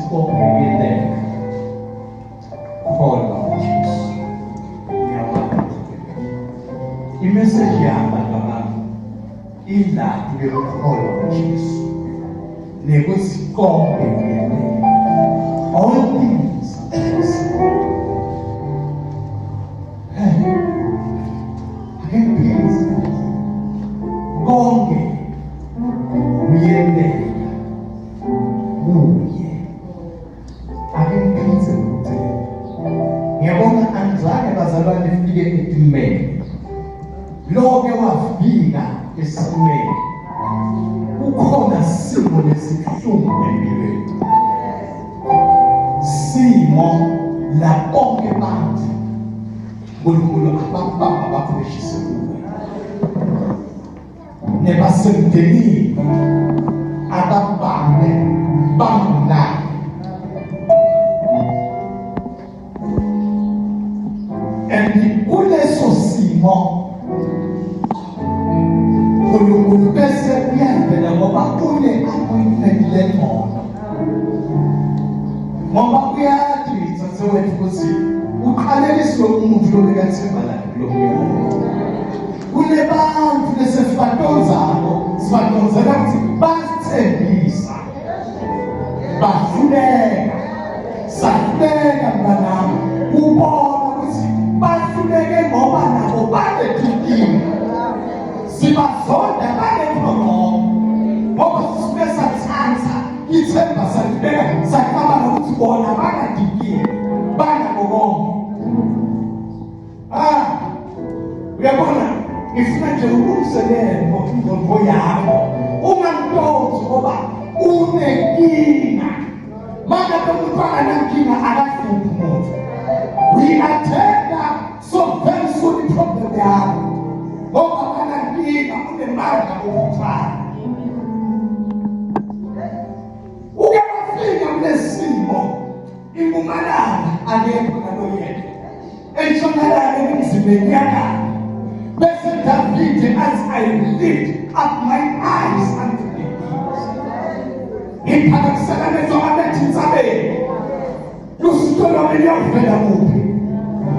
konke kholwa uJesu. Imessage yami ngabami ilapho yokukholwa uJesu. Nekuthi konke kuyenzeka. All things are possible. Konke kuyenzeka kuye. Akemphize ukuthi ngiyabona anjani bazalwane fike etimeni. Lonke wafika esimeni. Kukhona simo lesihlumo empilweni. Simo la bonke bantu uNkulunkulu ababamba abapheshise kuwe. Nebasemndenini ababambe bamnayo. Kuleso simo uNkulunkulu bese uyavela ngoba appointment lemono. Ngoba kuyathi sasewethu ukuthi uqaleliswe umuntu lobekathemba lakhe lomuntu. Kunebantu lesifadonzako sifadonzela ukuthi basithembisa bahluleka sahluleka mntanami ubona ukuthi bahluleke ngoba nabo banethinkinga sibazonda banethono ngoba sisuke sathatha ithemba salibeka sakubala ukuthi bona banadinkinga banabokonke. Uyabona ifuna nje ukulungiselela ngomqondo yakho ungamthozi ngoba unenkinga. Manje umntwana nenkinga akahluphi umuntu. We attend so very soon problem yakho ngoba banankinga unemandla okufana. Ukuyafika kulesimo impumalanga akekho naloyedwa entshonalanga emzimeni yakho. Bese David, as I lift up my eyes unto the hills, iphakamisela nezo abethi insabeni lusito lwami liyavela kuphi?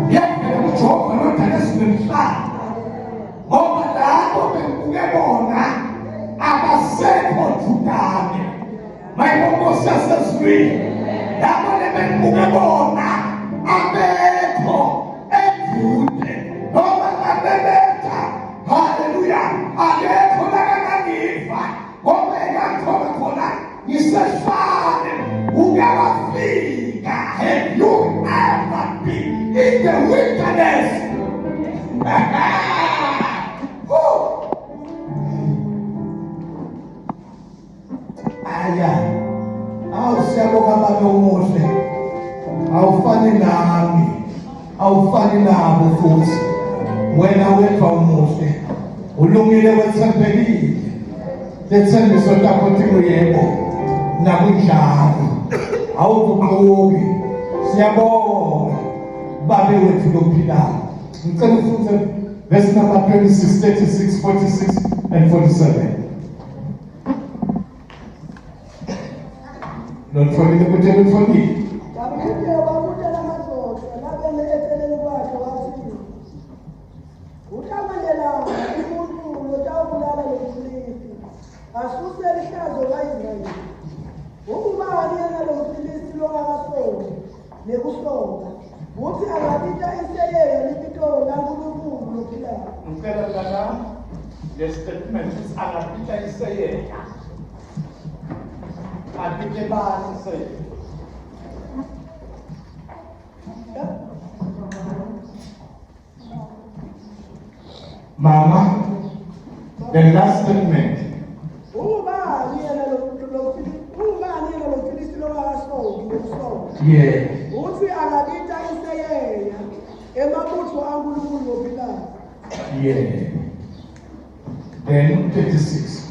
Liyavela kuJehova lodala ezulu nemhlaba. Ngoba lapho bengibuke bona abasekho Judane mayibonkosi yasezulwini. Lapho bengibuke bona abekho eJuda ngoba kabeletha. Haleluya. Akekho lakanangifa ngoba ekathola khona ngisefane ukuyafika. Have you ever been in the wilderness? Aya awusiyabonga baba umuhle awufani nami awufani nabo futhi wena wethu umuhle ulungile wethembekile lethembiso lakho lithi yebo nakunjalo awukuqoki siyabonga babe wethu lophilayo. Ngicela ufunde verse number 26, 36, 46 and 47. Don't forget to put it for me. The statement is anapita iseye. Apite ba iseye. Mama, the last statement. Yeah. Yeah. Then 36.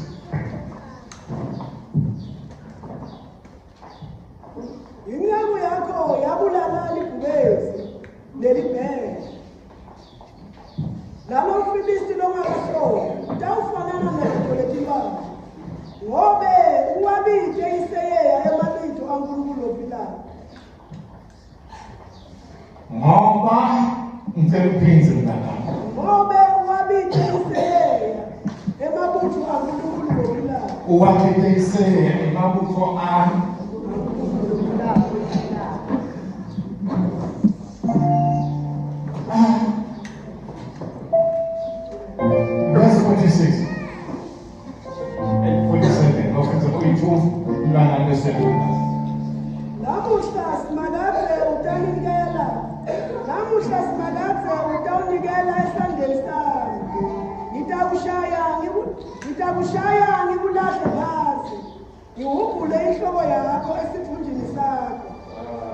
Inyango yakho yabulala libhubezi nelibhele. Lalo Filisti longakasola utawufanana nezikoletiba. Ngobe uwabike iseyeya emabitho ankulunkulu ophilayo. ngoba ngicela uphinze mntanami. Ngobe wabithiseya emabutho kaNkulunkulu la. Uwabitise emabutho ami. Verse 46 and 47. Okay, so 42, you can understand. Namuhla simakade utanikela. Namuhla simakade utanikela esandleni sami. Ngitakushaya ngikulahle phansi. Ngiwubhule inhloko yakho esithunjini sakho.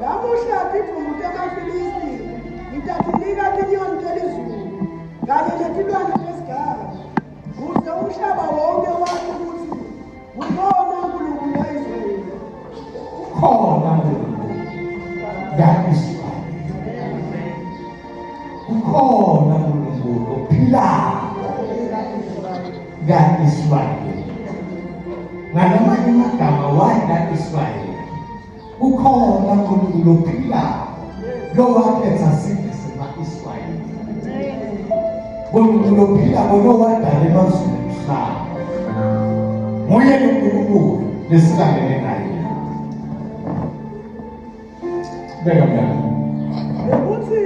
Namuhla tidumbuke amaFilisti. Ngitakunika inyoni elizulu. Kanye netilwane lesigaba. Kuze umhlaba wonke wazi ukuthi ukhona uNkulunkulu wayizulu. Ukhona uNkulunkulu. That is why. Ukhona uNkulunkulu ophilayo. That is why. Ngamanye amagama, why that is why? Ukhona uNkulunkulu ophilayo. Lo wakhetha sithi sema-Israyeli. uNkulunkulu ophilayo lo wadala emazweni emhlaba. Nguye lo uNkulunkulu lesihlangene naye. Beka mntana. Lekuthi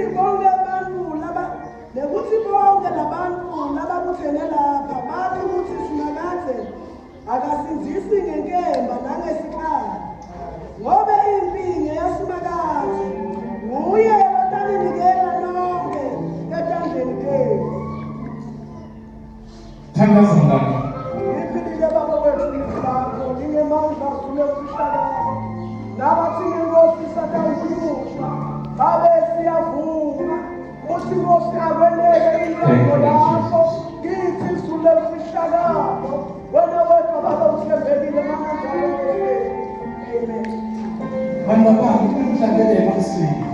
bonke labantu lababuthene lapha bathi ukuthi simakade akasinzisi ngenkemba nangesikhala. Ngobe impi ngeyasimakade. Nguye otaninikela lonke etandleni kwethu. Thandaza mntana. Ngiphilile baba wethu ngizilapho ngingemandla kule kuhlala. Nabathi ngenkosi satakunyusha babe siyavuma uthi Nkosi akwenele inqondo lakho kithi sule kuhlakalo wena wedwa baba uthembekile manjalo. Amen. Mama baba umhlabele emasini.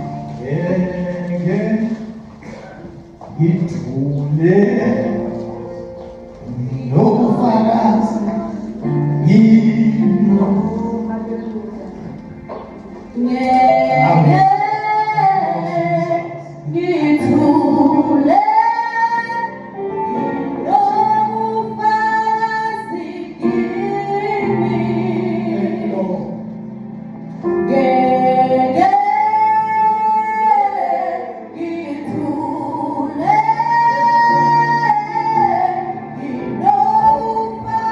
Ngeke ngithule nobufakazi ngino. Ngeke ngithule nobufakazi kimi. Ngeke ngithule nobufakazi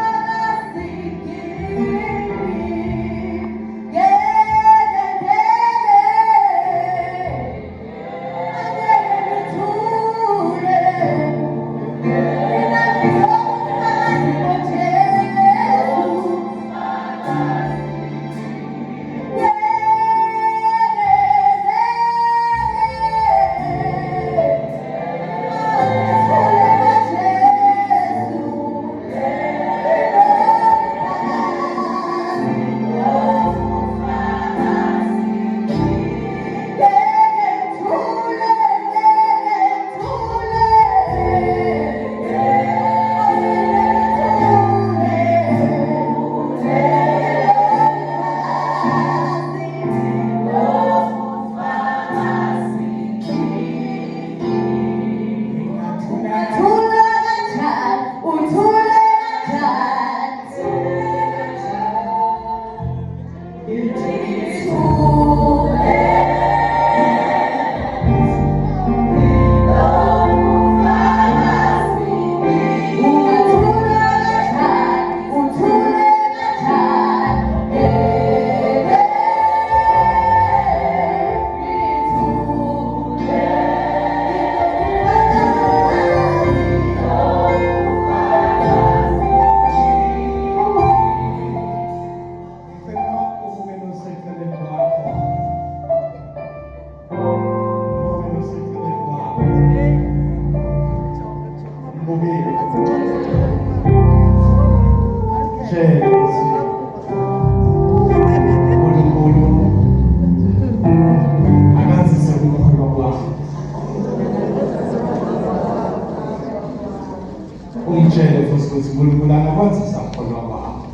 Ungitshele futhi ukuthi uNkulunkulu akakwazisa ukukholwa kwakho.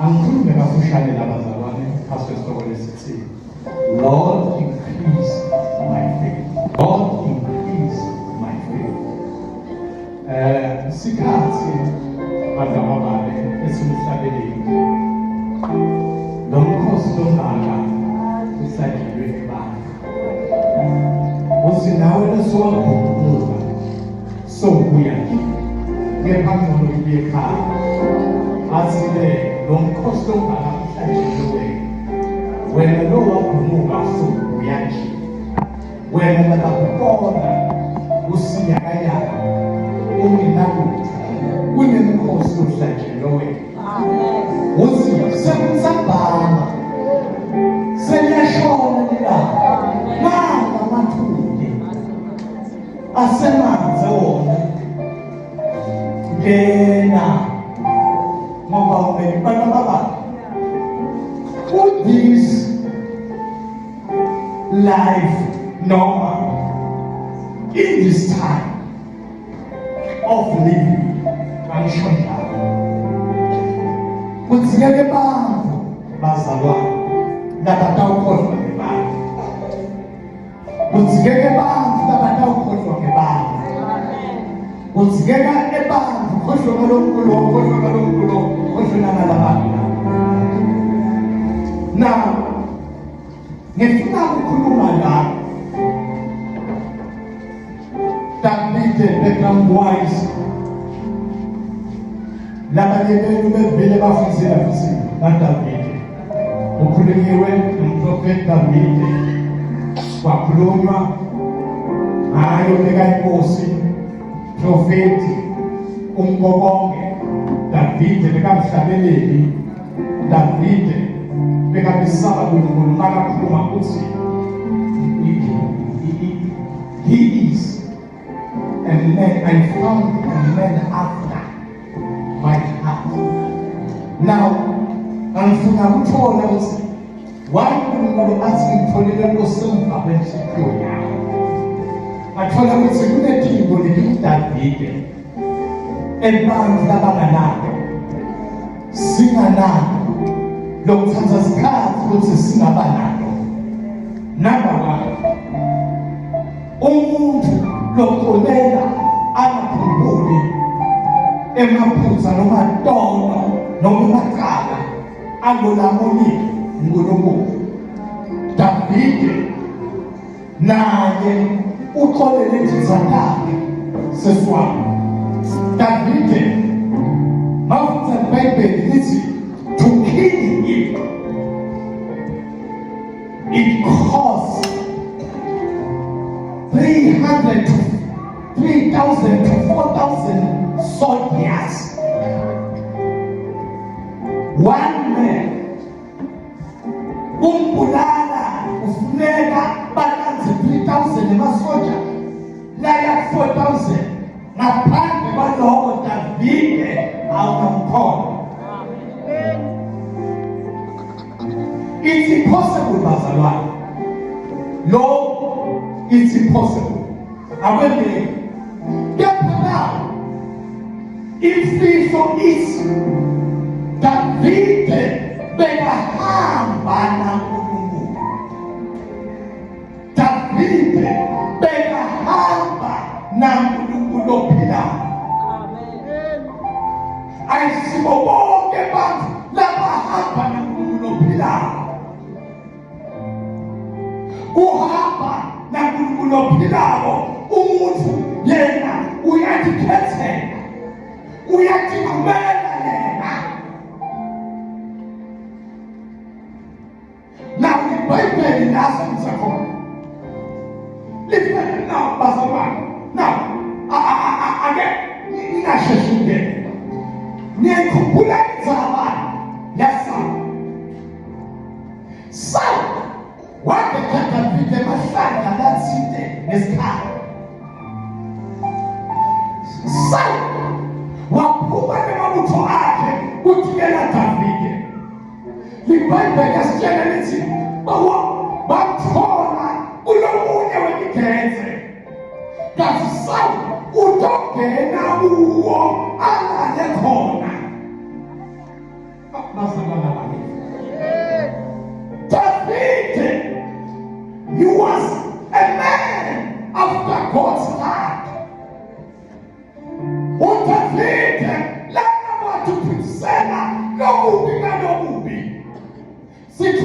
Angikhulume kafushane labazalwane phakathi kwesihloko lesithile. Sikhathi badlababale esimhlabeleni lo mkhosi longaka usajiwe ebandla usinawe lesowakhuluka sokuya kepha ngcono kuye ekhaya asile lo mkhosi longaka usajiwe wena lo wakhuluka sokuya nje wena lakubona usiyakayaka unginakutha kunemkhosi ohlatshelwe wena uthi sekusabhama seliyashona lilanga nanga amathunde asemanze wona ngena ngoba ubekubana baba this life normal in this time of living angisho njalo kudzingeke bantu bazalwane labatawukhohlwa ngebantu kudzingeke bantu labatawukhohlwa ngebantu kudzingeka ebantu khohlwa ngalonkulu khohlwa ngalonkulu khohlwa ngalabantu now ngifuna ukukhuluma la David background wise labanye benu bevele bafundisela futhi ngaDavid ukhulunywe umprofeti David kwakhulunywa ngayo lekaNkosi profeti umbobonge David bekamhlabeleli David bekabisaba uNkulunkulu makakhuluma ukuthi he is and then I found a man after my heart. Now, angifuna ukuthola ukuthi why uNkulunkulu athi ngitholele ngosemva kwenhliziyo yami. Athola ukuthi kunedingo likaDavid ebantu labanganako singanako lokuthatha isikhathi ukuthi singabanako. Number one, umuntu lokulela angakhumbuli emaphutsa noma ntono noma amacala angolamunye uNkulunkulu. David naye uxolele izizathu seswami. David mawufunda iBhayibheli lithi to kill him it cost 3,000 to 4,000 soldiers. One man umbulala ufuneka balanze 3,000 emasoja laya 4,000 ngaphandle kwaloko David awunamkhono. It's impossible bazalwane. No, it's impossible. Awele now imfihlo isi David bekahamba naNkulunkulu. David bekahamba naNkulunkulu ophilayo. Ayisibo bonke abantu labahamba naNkulunkulu ophilayo. Uhamba naNkulunkulu ophilayo umuntu yena uyazikhethela uyazikhumela yena. Now iBhayibheli lasenza khona lifana nawo bazalwane. Now ake ngingasheshile ngikhumbula indzaba yaSaul. Saul wabeka David emahlanga lathile nesikhala. Saul waphuma nemabutho akhe kuthikela David. iBhayibheli yasitshela lithi bamthola kulomunye wemigeze kanti Saul utongena kuwo alale khona. Bazalwane bami, David, he was a man after God's heart.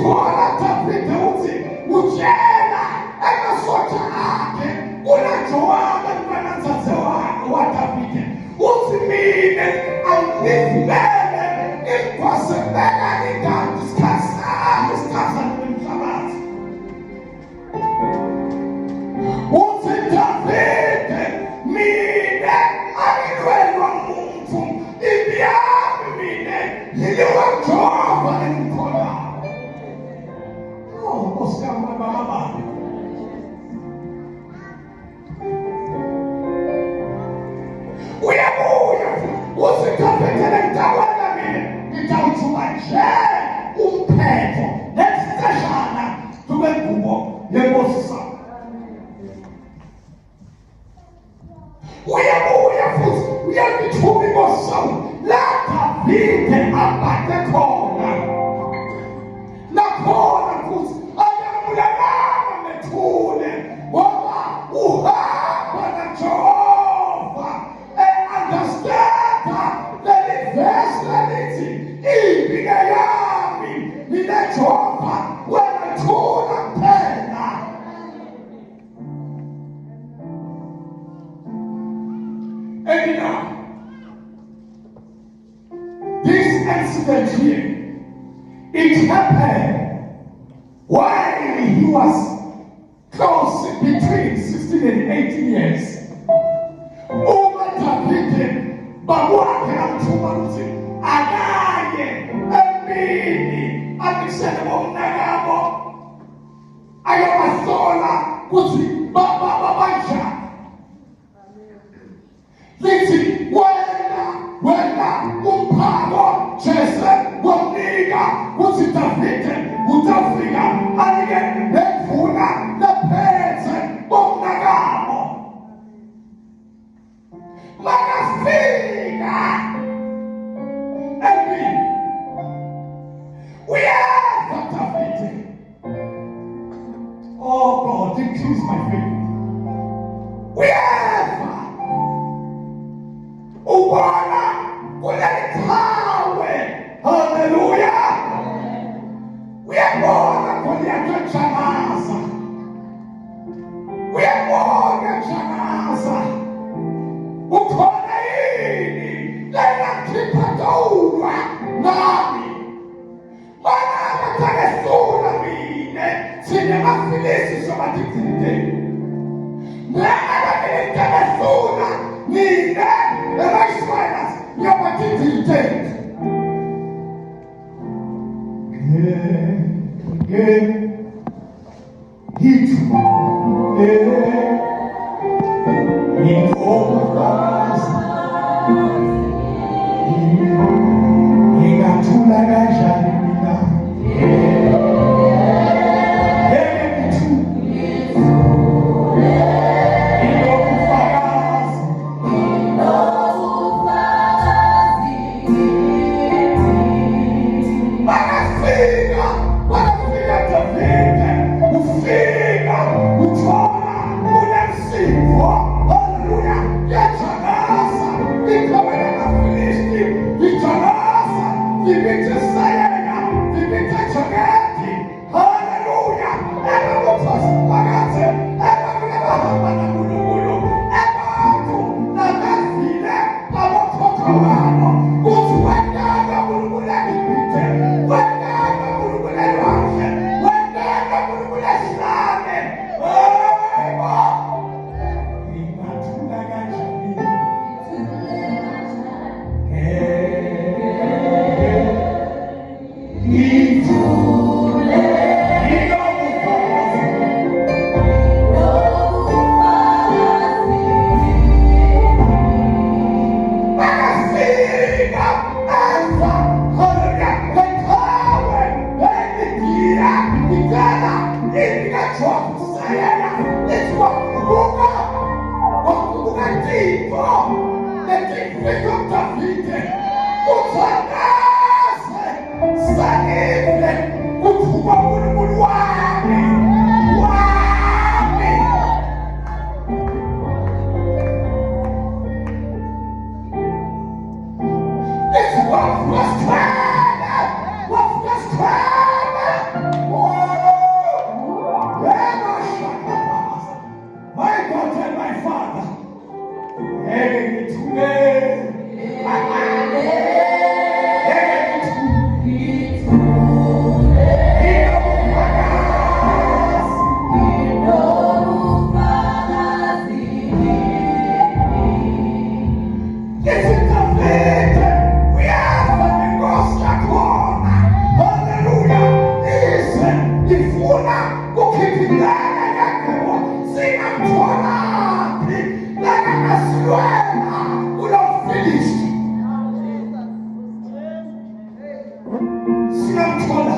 uthola Davide uthi utshela emasotha akhe unaJowabi umnanzaze wa Davide uthi mina angizimele imphosebela ingadi isikhathi nomhlabathi uthi Davide mina angilwelwa muntu ibiyami mina yiliwa Jehova engikholwayo. Nkosi yami baba uyabuya usithaphethele ngitakwena mina ngitawuthuma nje umphetho nesishana tube ngubo yenkosi sami. Uyabuya futhi uyangithuma inkosi sami la Davide abhade khona nakhona futhi ayambulakana nethule ngoba uhamba naJehova understand leli verse lelithi impilo yami nineJehova wena thula kuphela. And now this incident here, it happened while he was close between 16 and 18 years. Uma Davide babwakhe amthuma ukuthi akaye empini abisele bomnakabo ayobahlola ukuthi banjani. Lithi wena umphako Jese wamnika ukuthi Davide utafika anike nemvula lephethe bomnakabo. Makafika empini uyeva Davide. Oh God, increase my faith. Uyeva ubona kulelithawe. Hallelujah. Uyabona kuliyakajanaza. Uyabona janaza. Ukhona yini leyakhiphatulwa nami. Mana abatakesula mine sinemafilisi sobatititeni. Nakatakesula mine emayiswanas yobatititeni. Hitu ingathula kanjani mina Davide uyafana inkosi yakhona. Haleluya. Ize ifuna kukhithikana yakho singamtholaphi langasilwela kulo Filisti. Singamthola.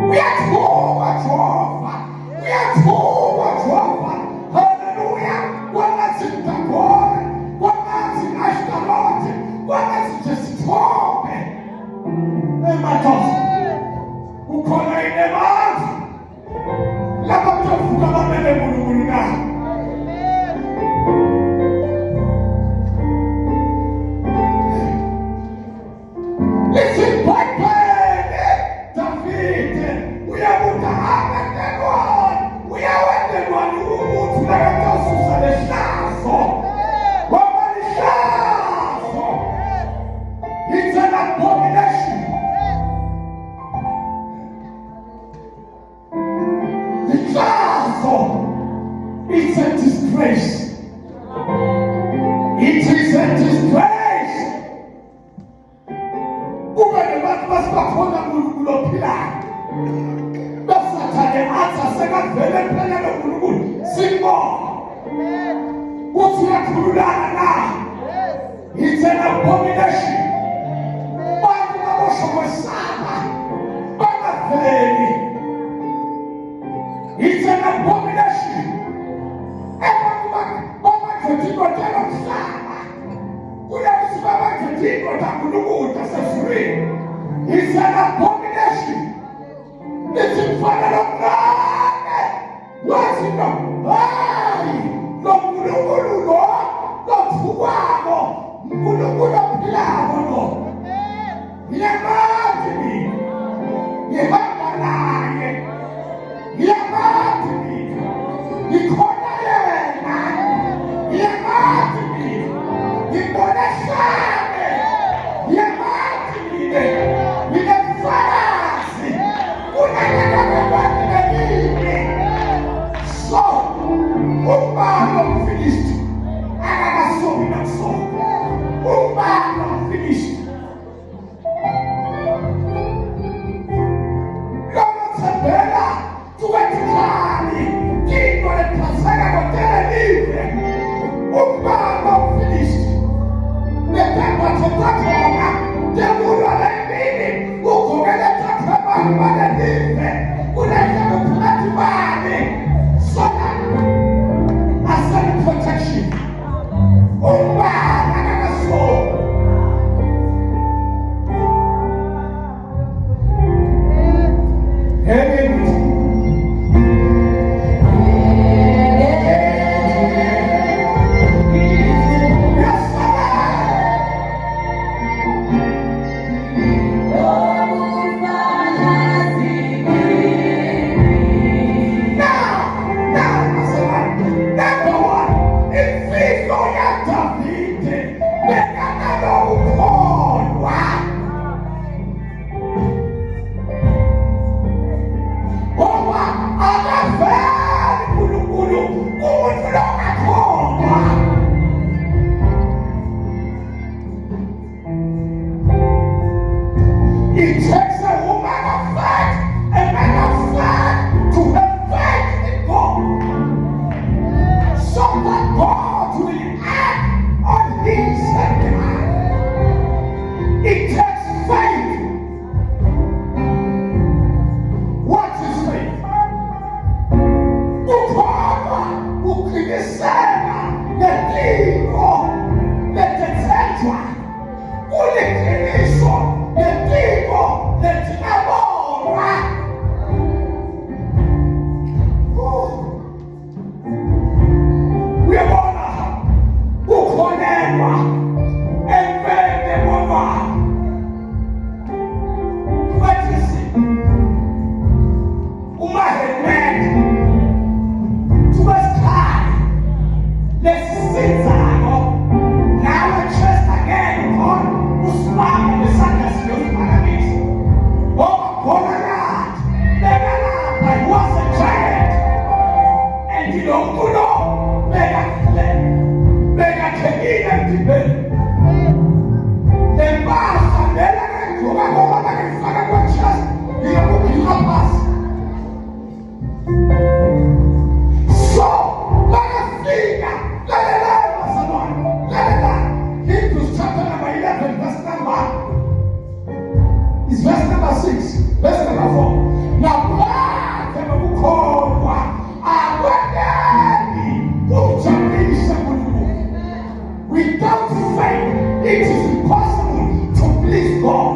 Uyathuka Jehova. Uyathuka Jehova. Haleluya. Wangazinda khona. Wangazinda Ashtaroti. Wangazinda Sithombe. Emadoda. Ukhona yini emanzi? Lapha kuzovuka abamele uNkulunkulu na. Lisibhayibheli Davide uyabuta akandelwani. Uyawendelwani umuthi lakatosusa lehlazo. Ngoba lihlazo. It's an abomination. Lihlazo. It's a disgrace. It is a disgrace. Kube nabantu basibakhona uNkulunkulu ophilayo. Basathane athi asekavele phela lo Nkulunkulu simbona. Uthi uyakhululana na. It's an abomination. Bantu babosha kwesaba. Bangaveli. It's an abomination. Abantu babanjethiko telo mhlaba. Kuyakuthi babanjethiko taKuNkulunkulu tasezulwini. It's an abomination. It's imfanelo mncane. Wathi no, hayi, lo Nkulunkulu lo, lothukwayo, Nkulunkulu ophilayo lo. Ngiyamazi mina. Ngihamba naye. Ngiyamazi mina. Ngikhona yena. Ngiyamazi mina. Ngibona shame. Ngiyamazi mina. Nginemfakazi. Kunakana kwabantu bekini. So, umbalo Mfilisti akakasobi nakusoka. Umbalo Mfilisti. Lokuthembela tuwetikani. Kiko lephatheka kotelelive. Umbalo Mfilisti. Nepembatho zakhona. Temulwa lembili. Ugugele zakhona balelive. Kulehla kuphakathi bani. Sona. Asali protection. Umbalo akakasobi. It takes a woman of faith, a man of faith, to have faith in God. So that God will act on his behalf. It takes faith. What is faith? Ukholwa, ukhiliseka, ngetiko, letethetshwa, kuliqiniso, ngetiko, letinabonwa. Uyabona, ukholelwa, emveni ebonwayo. Bathisi, umahelmete, tubesikhali, lesisizako, nawe trust again on usibambe nesandla siyosiphakamisa. Ngoba khona nathi, bekalapha, he was a giant. And lo muntu lo, bekafle. Without faith, it is impossible to please God.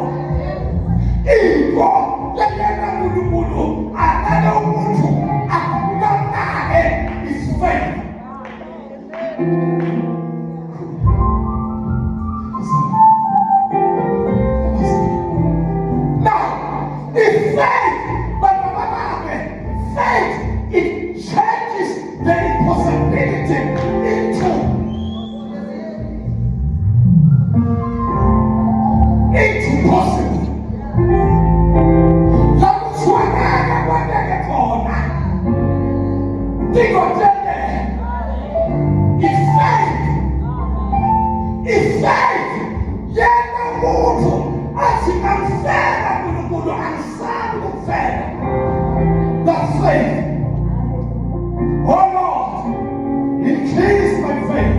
If God, another muntu akunganaye is faith. Now, if faith, but faith, it changes the impossibility into possible. Think of that. If faith, yena muntu asingamfela uNkulunkulu angisabi ukufela. That's faith. Oh Lord, increase my faith.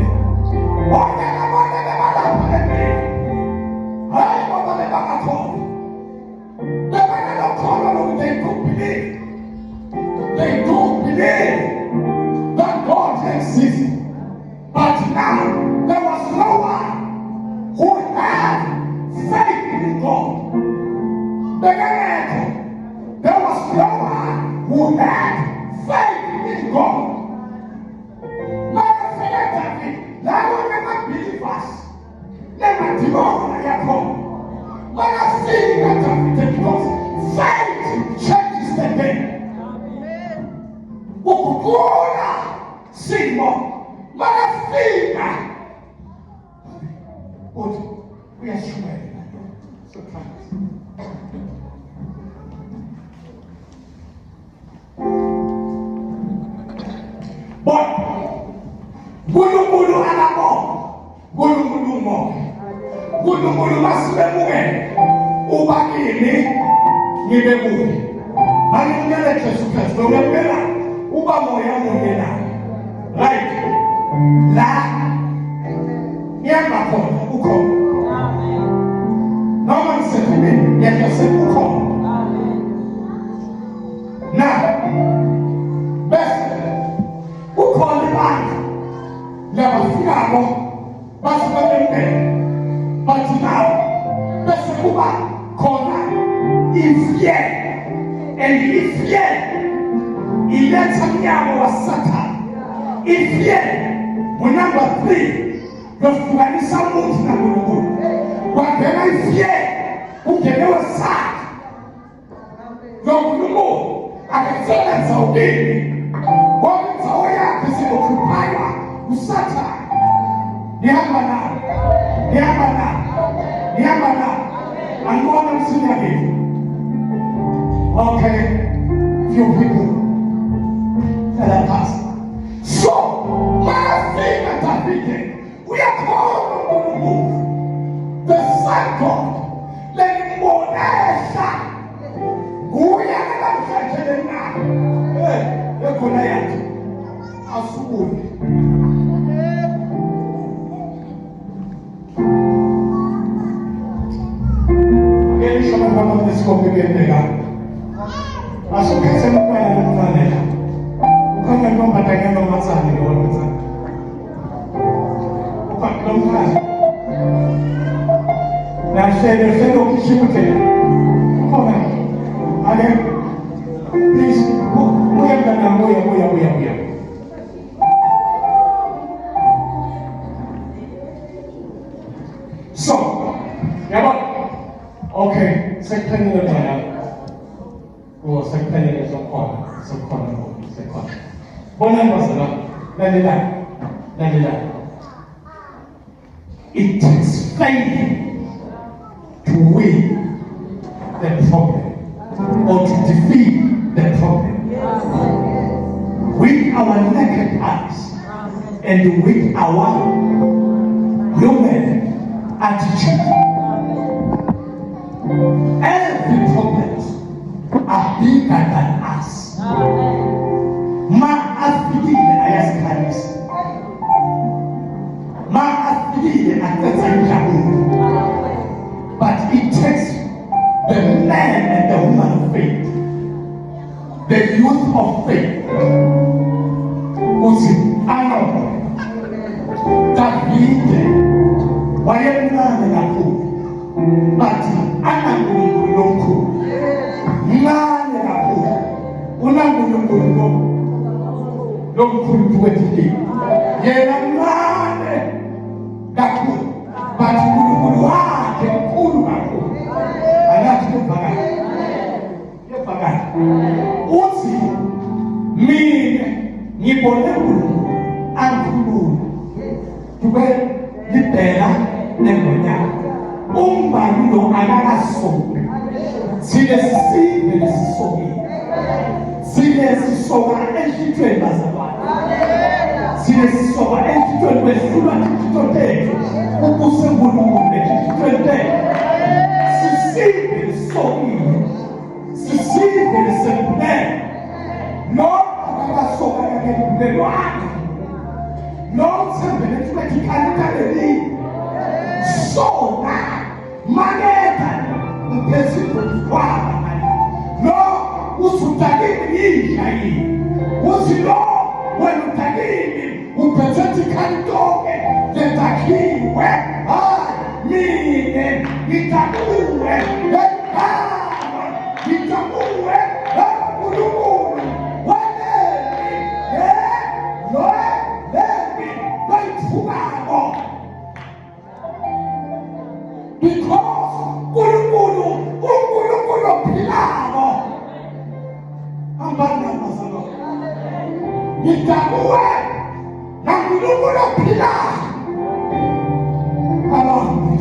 They don't believe that God exists. But now, there was no one who had faith in God. There was no one who had faith in God. Never believe us. Never deny God. When I see that because faith changes the game. Ukukula simo marafika. But we are sure. So but bulu anamo, bulu mo, bulu masibemuge, ubakini nibemuge. Aningele Yesu Kristo ngempela uba moya mungena. Right? La yamba khona ukhona. Noma ngisekhuleni yakase ukhona. Na bese ukhona abantu labafikako basibamembele bathi nawo bese kuba khona ifye and ifye iletha mnyamo wa Satan. Ifye number 3 lokuhlukanisa umuntu na uNkulunkulu. Wangena ifye ungenewe Satan. UNkulunkulu akasebenza ubini. Wamenza yakhe sinokuphaywa uSatan. Nihamba na. Angibona msinya hivi. Okay, few people that are past. So, Marafika Davide, we are called on the move. The Son God, let him go there. We are not affected now. Hey, you're going to have asubuhi. Again, someone of this copy again. Asukese mkwaya mkwanela. Ukanya ngomba tangendo matsani ni wala matsani. Ukakila mkwazi. Na shede ukishimute. Ukona. Again. Please. Uya mdana mbuya. So. Yaba. Okay. Second in the plan. Or second is some corner. Bonan Basala, Nadila. It takes faith to win the problem or to defeat the problem. With our naked eyes and with our human attitude, every problem are bigger than us. Ma afidile ayasikanis. Ma afidile atatsanja Mungu. But it takes the man and the woman of faith, the youth of faith. Usi ano wayemncane kakhulu, bathi anankulunkulu omkhulu, mncane kakhulu, unankulunkulu lomkhulu wethu, yena mncane kakhulu, bathi uNkulunkulu wakhe mkhulu kakhulu. Angathi yebhakade uthi mina ngibone uNkulunkulu angikhulula kube libheka nengonyama umbani lo akakasoki sile sibe lesisokile sile sisoka enhlitweni bazalwane sile sisoka enhlitweni kwehlulwa inhlitho tethu ukuse uNkulunkulu enhlitweni tethu sisibe lisokile sisibe lisempilweni noma akasoka kakebulelwana no thembele ukuthi kanti sona maneta uphezulu kwaba no usudakini yini uthi lo wena udakini uphethe kantoke letakhiwe mine ngitakuwe ekhaya ngitakuwe uNkulunkulu because uNkulunkulu ophilako ambana bazalo ngitakuwe naNkulunkulu ophilako abantu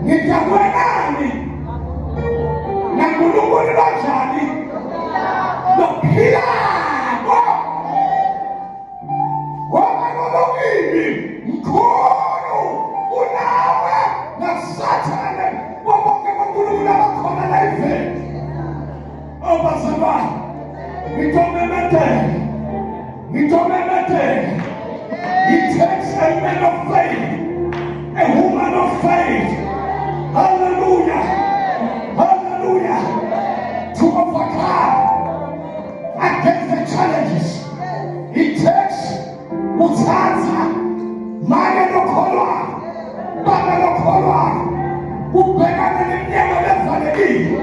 ngitakuwe nani naNkulunkulu lojani lophilako wabalolokini mkhulu unawe nasathane wabonke uNkulunkulu abakhona la event obazalwane ngithomemetheke it takes a man of faith, a woman of faith, hallelujah, to overcome against the challenges. It takes uthatha manje lokholwa baba lokholwa ubhekane neminyaka levalekile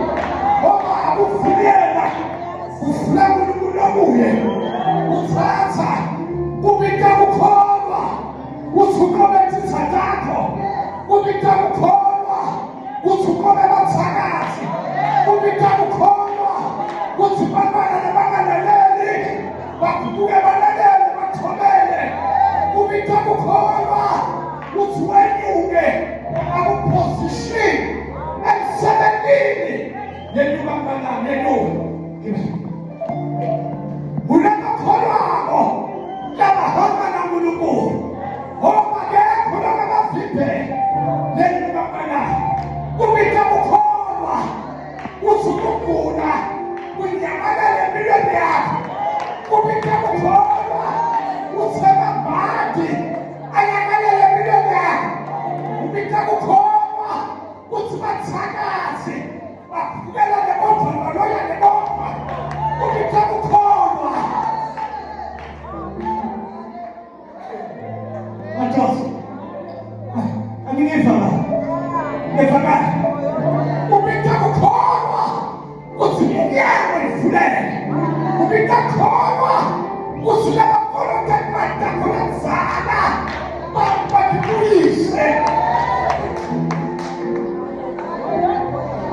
ngoba akuvulela ufuna uNkulunkulu obuye uthatha kubika ukholwa usuqobethe izathatho kubika ukholwa usuqobe bathakathi kubika ukholwa uthi bantwana nabangalaleli bakubuke balalele bathobele kubika ukholwa uthi wenyuke akuposition emsebenzini yenyuka mntanami yenyuka unakakholwako labahamba naNkulunkulu ngoba akekho labavimbe yenyuka mntanami kubika ukholwa uthi ukugula kunyamalele empilweni yakho kubika ukholwa uthi amabhadi anyamalele empilweni yakho kubika ukholwa uthi bathakathi bakubukela nebodwa baloya nebodwa kubika ukholwa majosi angingeva ngevakala kubika ukholwa uthi ngenyama ifulele kubika ukholwa uthi labakolota batakolazana babakuyise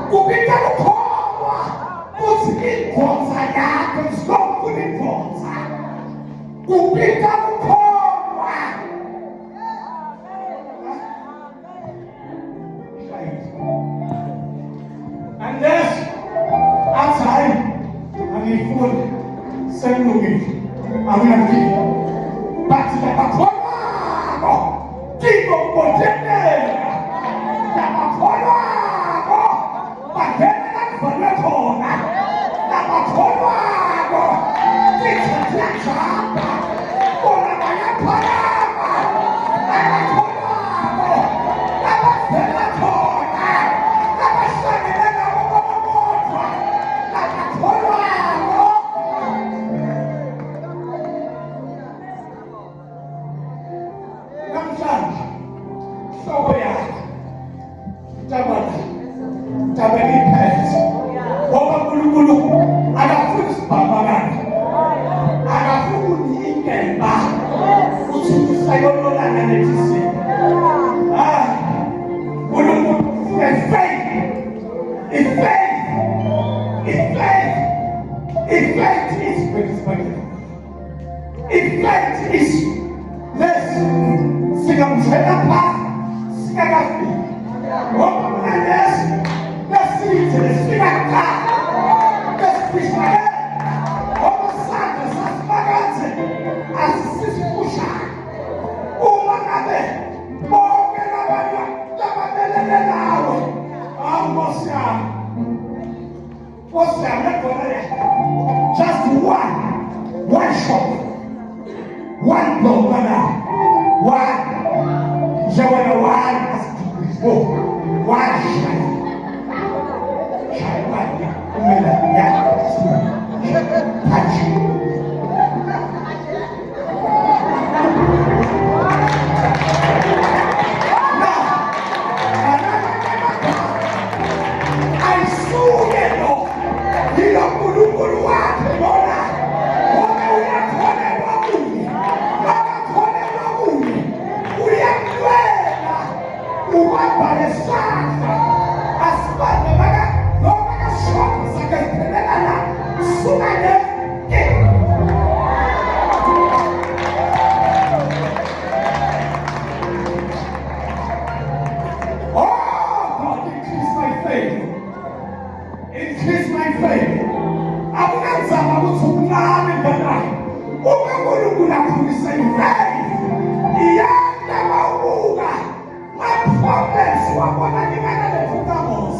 kubika ukholwa uthi ingoza yakho zokufuna ingoza kubika ukholwa unless athi angifuni senilungile akunafiki bathi labakholwako kiko kubothenela labakholwako bavele lakuvalwe khona labakholwako kithathiyajamba bona bayaphalama labakholwako labavela khona labahlangene nabo babodwa labakholwako namhlanje hlobo udaba lipheze ngoba uNkulunkulu akafuni isibhabhakane akafuni inkemba uthi usayololana nethisi uNkulunkulu ufuna faith Effect is less. Singamthela phansi singakafiki. Ngoba mina lesithi lesifika lesifishane. Ngoba sandla sasibakathe asisipusha. Uma ngabe bonke labantu labamelele nawe Nkosi yami just one shot, one blow, one Jawala, one increase my faith. Akunazama ukuthi ukunqabe nganayo. Uma uNkulunkulu akhulisa ifaith, iyanda mawubuka ma-problems wabona lingana le-2,000.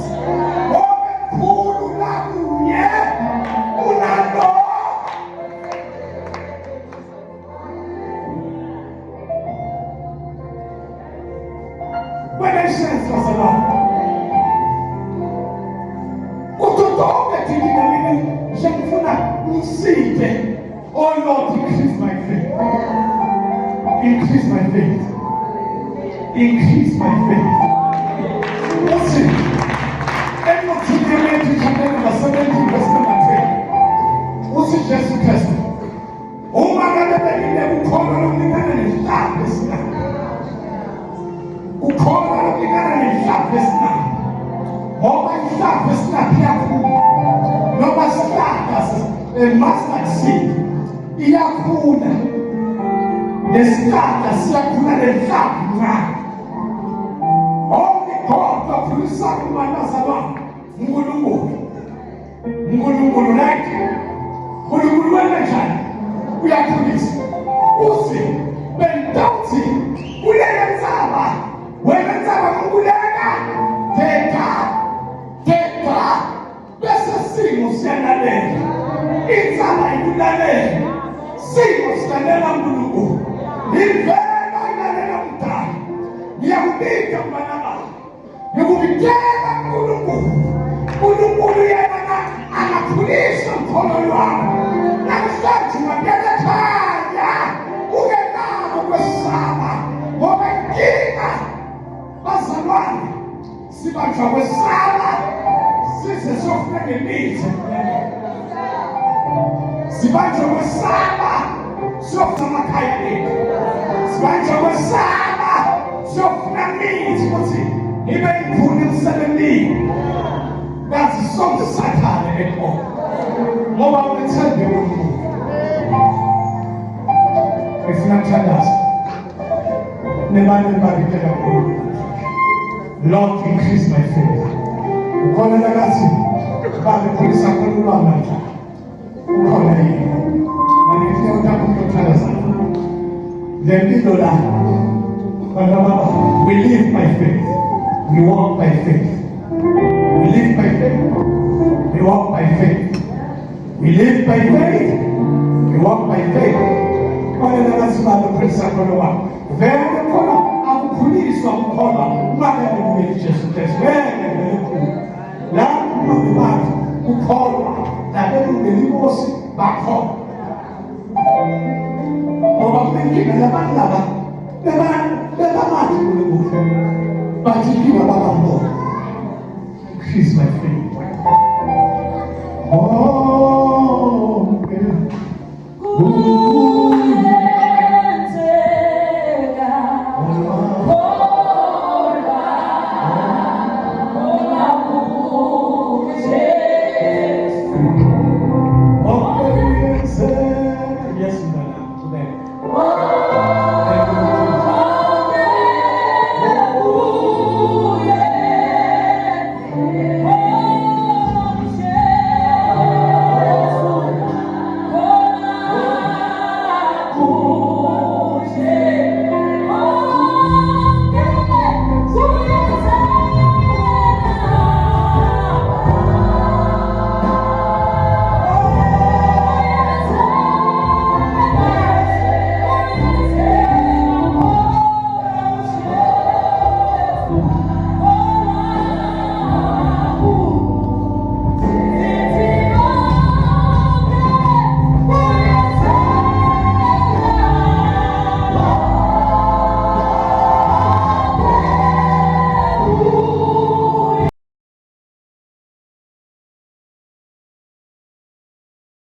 Omkhulu lakuye unalo. When I sense myself, oh Lord, increase my faith. Increase my faith. Increase my faith. Listen. Everyone took the way to chapter number 17, verse number 10. What's it just to test me? Oh my God, I never call on the man and stop this now. Who called on the man and stop this now? Oh my stop this now. No more stop us. A mustard seed. Iyakhula lesihlahla siyakhula lenhlampha only God akhulisa umanazalwane uNkulunkulu right uNkulunkulu wena njani uyakhulisa uthi bentawuthi kulele nzaba wena nzaba ngokuleka thetha bese simo siyalalela inzaba ikulalela simo silalela uNkulunkulu ivela ilalela umdala ngiyakubika mfana baba ngikubikela uNkulunkulu yena angakhulisa umkhono wakho namhlanje ungabuyela ekhaya ungenako kwesaba ngoba inkinga bazalwane sibanjwa kwesaba size sofuna ngemithi sibanjwa kwesaba sofuna amakhaya ethu sibanjwa kwesaba sofuna mithi ukuthi ibe ikhona emsebenzini kazi sonke sathane ekhona ngoba unethembe uNkulunkulu efuna kuthandaza nemali ebabikela uNkulunkulu. Lord, increase my faith. Ukhona lakathi babekhulisa uNkulunkulu manje ukhona yini manifuna ukuthandaza lempilo la baba we live by faith, we walk by faith, we live by faith, we walk by faith, we live by faith, we walk by faith. Khona lakathi babekhulisa uNkulunkulu vele khona akukhuliswa umkhono makade kube Jesu Kristu vele la abantu ukholwa labelungela inkosi bakhona ngoba kubenkinga labantu laba bebamathi uNkulunkulu bathi kiba babambona She's my friend. Oh, yeah.